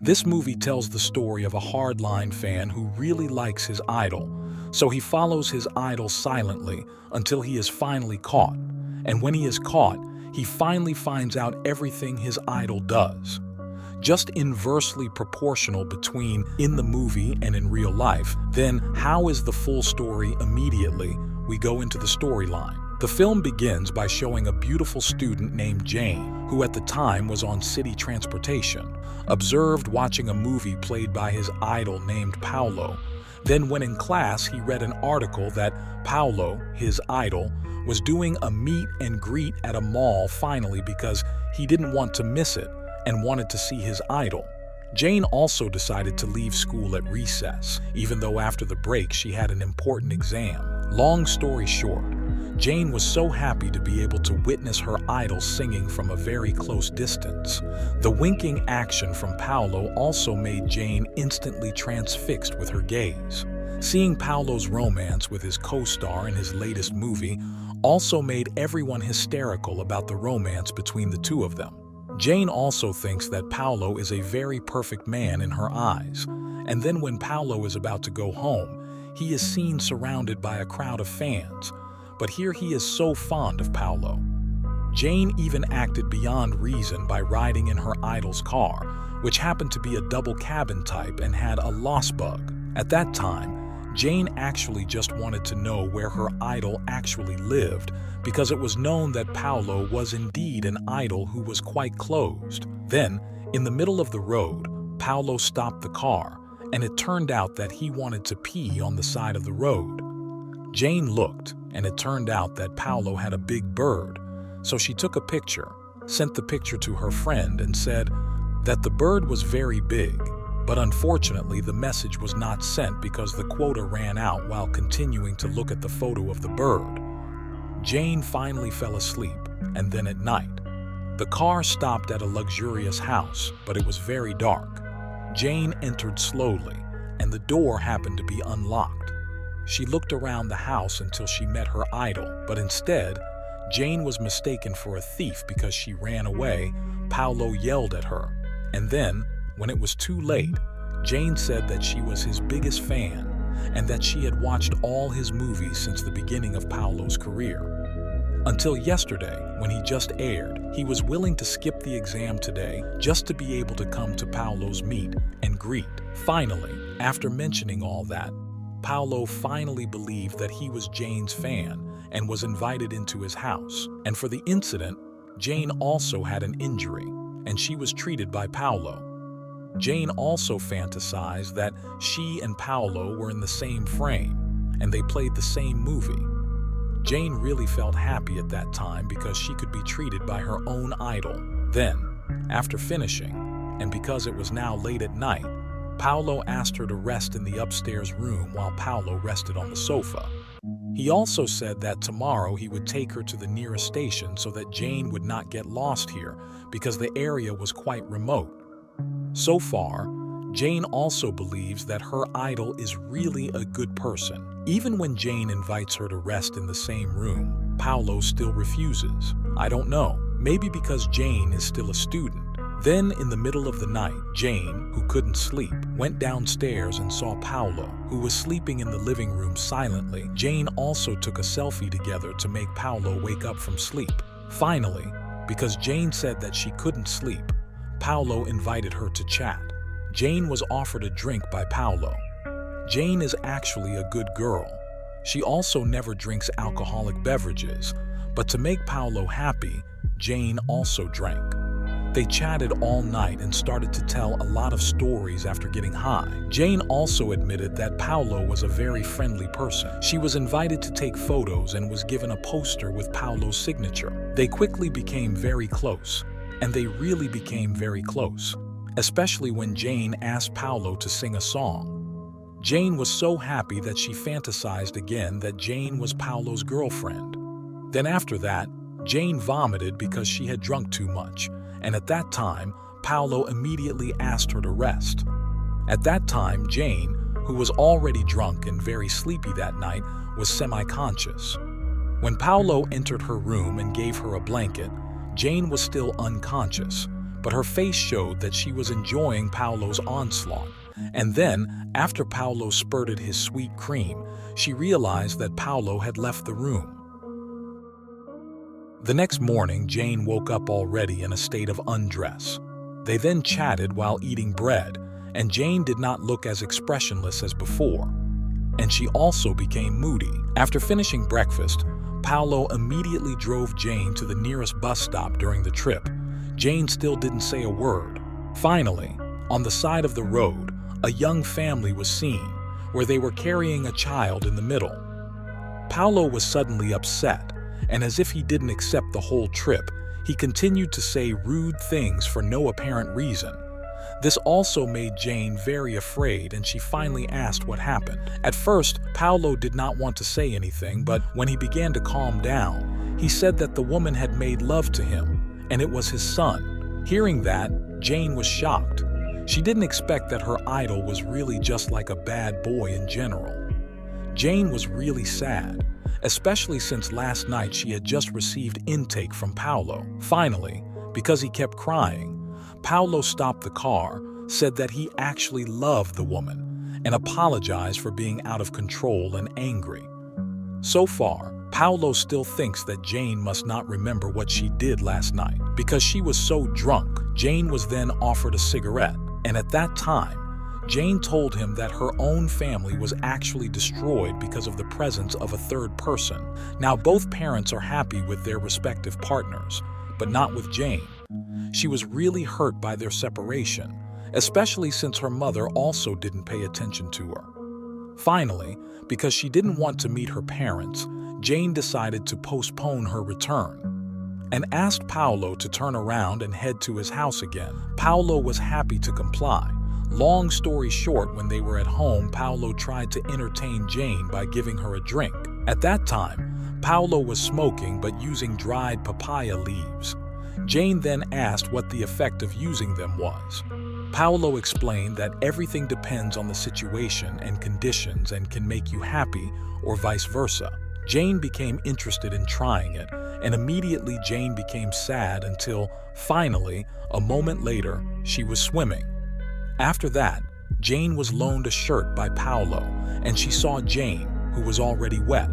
This movie tells the story of a hardline fan who really likes his idol, so he follows his idol silently until he is finally caught. And when he is caught, he finally finds out everything his idol does. Just inversely proportional between in the movie and in real life. Then how is the full story? Immediately, we go into the storyline. The film begins by showing a beautiful student named Jane, who at the time was on city transportation, observed watching a movie played by his idol named Paulo. Then when in class, he read an article that Paulo, his idol, was doing a meet and greet at a mall finally because he didn't want to miss it and wanted to see his idol. Jane also decided to leave school at recess, even though after the break she had an important exam. Long story short, Jane was so happy to be able to witness her idol singing from a very close distance. The winking action from Paulo also made Jane instantly transfixed with her gaze. Seeing Paulo's romance with his co-star in his latest movie also made everyone hysterical about the romance between the two of them. Jane also thinks that Paulo is a very perfect man in her eyes, and then when Paulo is about to go home, he is seen surrounded by a crowd of fans. But here he is so fond of Paulo. Jane even acted beyond reason by riding in her idol's car, which happened to be a double cabin type and had a lost bug. At that time, Jane actually just wanted to know where her idol actually lived because it was known that Paulo was indeed an idol who was quite closed. Then, in the middle of the road, Paulo stopped the car, and it turned out that he wanted to pee on the side of the road. Jane looked, and it turned out that Paulo had a big bird, so she took a picture, sent the picture to her friend, and said that the bird was very big. But unfortunately, the message was not sent because the quota ran out while continuing to look at the photo of the bird. Jane finally fell asleep, and then at night, the car stopped at a luxurious house, but it was very dark. Jane entered slowly, and the door happened to be unlocked. She looked around the house until she met her idol, but instead, Jane was mistaken for a thief because she ran away. Paulo yelled at her, and then, when it was too late, Jane said that she was his biggest fan and that she had watched all his movies since the beginning of Paulo's career. Until yesterday, when he just aired, he was willing to skip the exam today just to be able to come to Paulo's meet and greet. Finally, after mentioning all that, Paulo finally believed that he was Jane's fan and was invited into his house. And for the incident, Jane also had an injury, and she was treated by Paulo. Jane also fantasized that she and Paulo were in the same frame, and they played the same movie. Jane really felt happy at that time because she could be treated by her own idol. Then, after finishing, and because it was now late at night, Paulo asked her to rest in the upstairs room while Paulo rested on the sofa. He also said that tomorrow he would take her to the nearest station so that Jane would not get lost here because the area was quite remote. So far, Jane also believes that her idol is really a good person. Even when Jane invites her to rest in the same room, Paulo still refuses. I don't know, maybe because Jane is still a student. Then, in the middle of the night, Jane, who couldn't sleep, went downstairs and saw Paulo, who was sleeping in the living room silently. Jane also took a selfie together to make Paulo wake up from sleep. Finally, because Jane said that she couldn't sleep, Paulo invited her to chat. Jane was offered a drink by Paulo. Jane is actually a good girl. She also never drinks alcoholic beverages, but to make Paulo happy, Jane also drank. They chatted all night and started to tell a lot of stories after getting high. Jane also admitted that Paulo was a very friendly person. She was invited to take photos and was given a poster with Paulo's signature. They quickly became very close, and they really became very close, especially when Jane asked Paulo to sing a song. Jane was so happy that she fantasized again that Jane was Paulo's girlfriend. Then after that, Jane vomited because she had drunk too much, and at that time, Paulo immediately asked her to rest. At that time, Jane, who was already drunk and very sleepy that night, was semi-conscious. When Paulo entered her room and gave her a blanket, Jane was still unconscious, but her face showed that she was enjoying Paulo's onslaught. And then, after Paulo spurted his sweet cream, she realized that Paulo had left the room. The next morning, Jane woke up already in a state of undress. They then chatted while eating bread, and Jane did not look as expressionless as before. And she also became moody. After finishing breakfast, Paulo immediately drove Jane to the nearest bus stop during the trip. Jane still didn't say a word. Finally, on the side of the road, a young family was seen, where they were carrying a child in the middle. Paulo was suddenly upset, and as if he didn't accept the whole trip, he continued to say rude things for no apparent reason. This also made Jane very afraid, and she finally asked what happened. At first, Paulo did not want to say anything, but when he began to calm down, he said that the woman had made love to him, and it was his son. Hearing that, Jane was shocked. She didn't expect that her idol was really just like a bad boy in general. Jane was really sad, especially since last night she had just received intake from Paulo. Finally, because he kept crying, Paulo stopped the car, said that he actually loved the woman, and apologized for being out of control and angry. So far, Paulo still thinks that Jane must not remember what she did last night. Because she was so drunk, Jane was then offered a cigarette, and at that time, Jane told him that her own family was actually destroyed because of the presence of a third person. Now both parents are happy with their respective partners, but not with Jane. She was really hurt by their separation, especially since her mother also didn't pay attention to her. Finally, because she didn't want to meet her parents, Jane decided to postpone her return and asked Paulo to turn around and head to his house again. Paulo was happy to comply. Long story short, when they were at home, Paulo tried to entertain Jane by giving her a drink. At that time, Paulo was smoking but using dried papaya leaves. Jane then asked what the effect of using them was. Paulo explained that everything depends on the situation and conditions and can make you happy or vice versa. Jane became interested in trying it, and immediately Jane became sad until, finally, a moment later, she was swimming. After that, Jane was loaned a shirt by Paulo, and she saw Jane, who was already wet.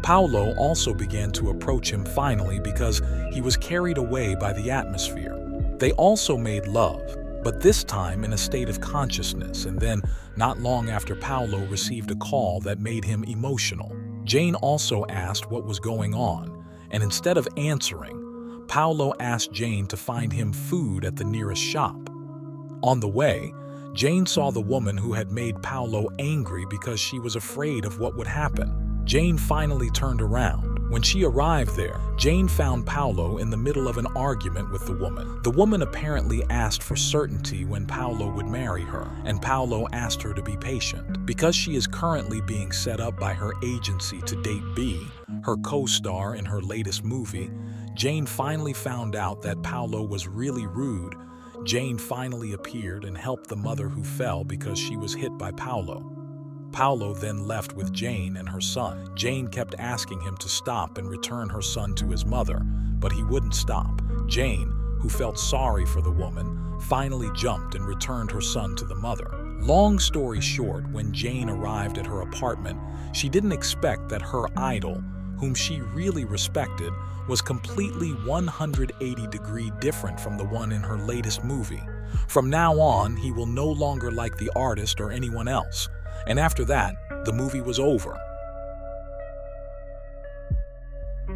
Paulo also began to approach him finally because he was carried away by the atmosphere. They also made love, but this time in a state of consciousness, and then, not long after, Paulo received a call that made him emotional. Jane also asked what was going on, and instead of answering, Paulo asked Jane to find him food at the nearest shop. On the way, Jane saw the woman who had made Paulo angry because she was afraid of what would happen. Jane finally turned around. When she arrived there, Jane found Paulo in the middle of an argument with the woman. The woman apparently asked for certainty when Paulo would marry her, and Paulo asked her to be patient. Because she is currently being set up by her agency to date B, her co-star in her latest movie, Jane finally found out that Paulo was really rude. Jane finally appeared and helped the mother who fell because she was hit by Paulo. Paulo then left with Jane and her son. Jane kept asking him to stop and return her son to his mother, but he wouldn't stop. Jane, who felt sorry for the woman, finally jumped and returned her son to the mother. Long story short, when Jane arrived at her apartment, she didn't expect that her idol, whom she really respected, was completely 180-degree different from the one in her latest movie. From now on, he will no longer like the artist or anyone else. And after that, the movie was over.